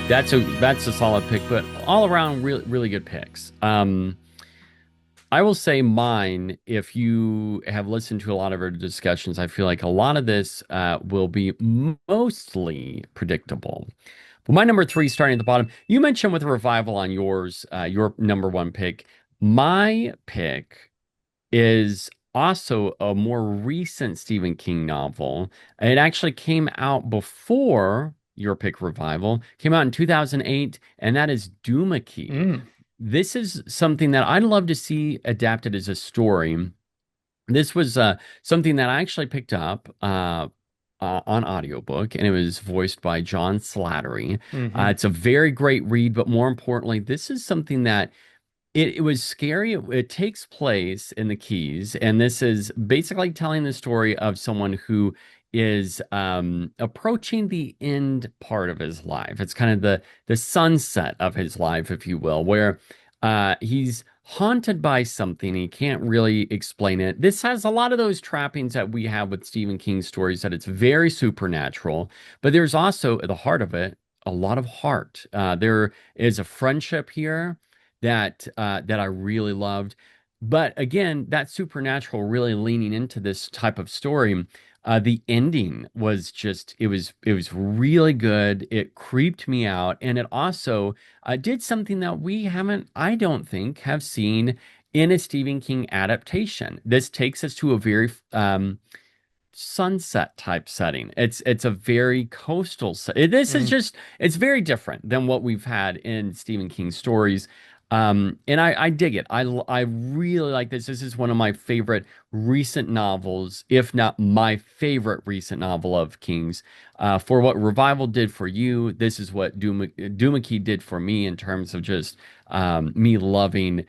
That's a solid pick, but all around really really good picks. I will say mine, if you have listened to a lot of our discussions, I feel like a lot of this will be mostly predictable. But my number three, starting at the bottom, you mentioned with a revival on yours, your number one pick. My pick is also a more recent Stephen King novel. It actually came out before your pick revival, came out in 2008, and that is Duma Key. Mm. This is something that I'd love to see adapted as a story. This was something that I actually picked up on audiobook, and it was voiced by John Slattery. Hmm. It's a very great read, but more importantly, this is something that it was scary. It takes place in the Keys, and this is basically telling the story of someone who is approaching the end part of his life. It's kind of the sunset of his life, if you will, where he's haunted by something. He can't really explain it. This has a lot of those trappings that we have with Stephen King stories, that it's very supernatural, but there's also at the heart of it a lot of heart. There is a friendship here that I really loved. But again, that supernatural really leaning into this type of story. The ending was just it was really good. It creeped me out, and it also did something that we haven't, I don't think, have seen in a Stephen King adaptation. This takes us to a very sunset type setting. It's a very coastal this is Mm. just it's very different than what we've had in Stephen King stories. And I dig it. I really like this. This is one of my favorite recent novels, if not my favorite recent novel of King's. For what Revival did for you, this is what Duma Key did for me in terms of just me loving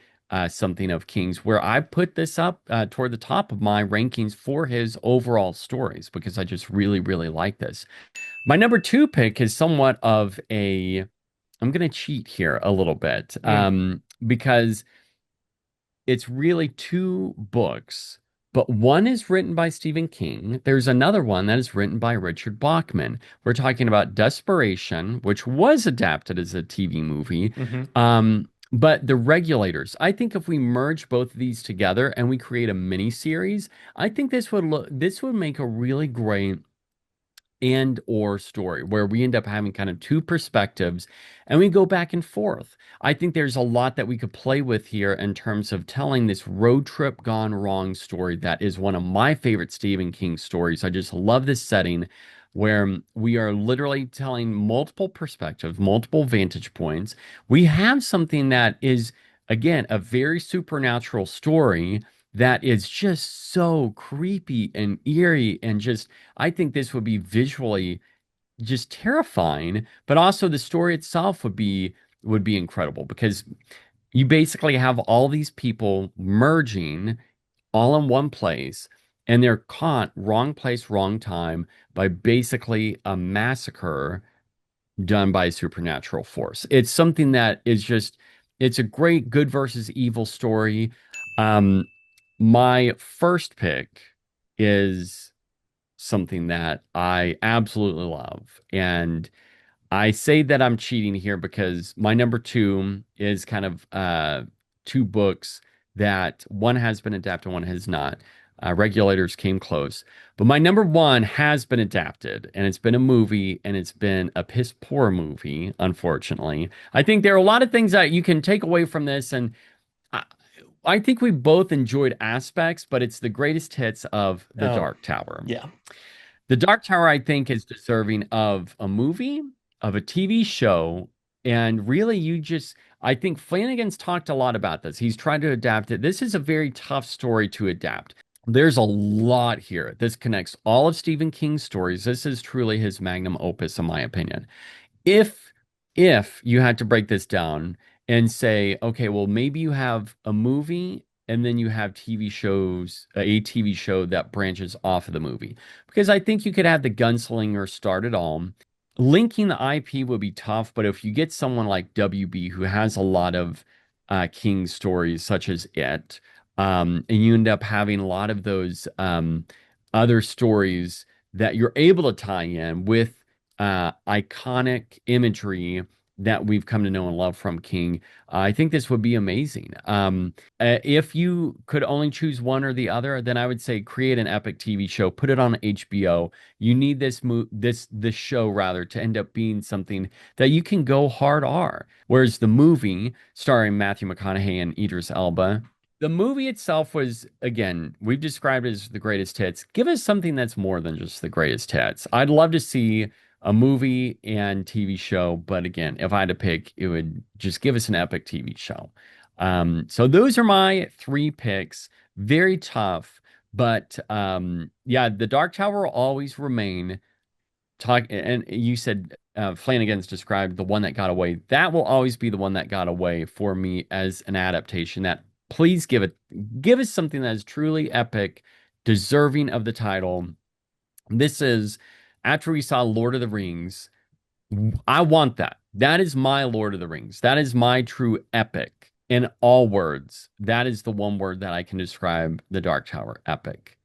something of King's, where I put this up toward the top of my rankings for his overall stories because I just really, really like this. My number two pick is somewhat of a, I'm going to cheat here a little bit Mm. because it's really two books, but one is written by Stephen King. There's another one that is written by Richard Bachman. We're talking about Desperation, which was adapted as a TV movie. Hmm. But The Regulators, I think if we merge both of these together and we create a mini series, I think this would make a really great and or story where we end up having kind of two perspectives and we go back and forth. I think there's a lot that we could play with here in terms of telling this road trip gone wrong story that is one of my favorite Stephen King stories. I just love this setting where we are literally telling multiple perspectives, multiple vantage points. We have something that is, again, a very supernatural story that is just so creepy and eerie and just, I think this would be visually just terrifying, but also the story itself would be incredible because you basically have all these people merging all in one place, and they're caught wrong place, wrong time by basically a massacre done by a supernatural force. It's something that is just, it's a great good versus evil story. Um, my first pick is something that I absolutely love. And I say that I'm cheating here because my number two is kind of two books that one has been adapted, one has not. Regulators came close. But my number one has been adapted, and it's been a movie, and it's been a piss poor movie, unfortunately. I think there are a lot of things that you can take away from this, and I, I think we both enjoyed aspects, but it's the greatest hits of The Oh, Dark Tower. yeah. The Dark Tower, I think, is deserving of a movie, of a TV show, and really, I think Flanagan's talked a lot about this. He's tried to adapt it. This is a very tough story to adapt. There's a lot here. This connects all of Stephen King's stories. This is truly his magnum opus, in my opinion. If if you had to break this down and say, okay, well, maybe you have a movie and then you have TV shows, a TV show that branches off of the movie. Because I think you could have the gunslinger start it all. Linking the IP would be tough, but if you get someone like WB who has a lot of King stories, such as It, and you end up having a lot of those other stories that you're able to tie in with iconic imagery that we've come to know and love from King. I think this would be amazing. If you could only choose one or the other, then I would say create an epic TV show, put it on HBO. You need this show rather to end up being something that you can go hard R. Whereas the movie starring Matthew McConaughey and Idris Elba, the movie itself was, again, we've described it as the greatest hits. Give us something that's more than just the greatest hits. I'd love to see a movie and TV show, but again, if I had to pick, it would just give us an epic TV show. So those are my three picks. Very tough, but yeah, the Dark Tower will always remain. Talk and you said Flanagan's described the one that got away. That will always be the one that got away for me as an adaptation. That please give us something that is truly epic, deserving of the title. This is after we saw Lord of the Rings. I want that. That is my Lord of the Rings. That is my true epic in all words. That is the one word that I can describe the Dark Tower, epic.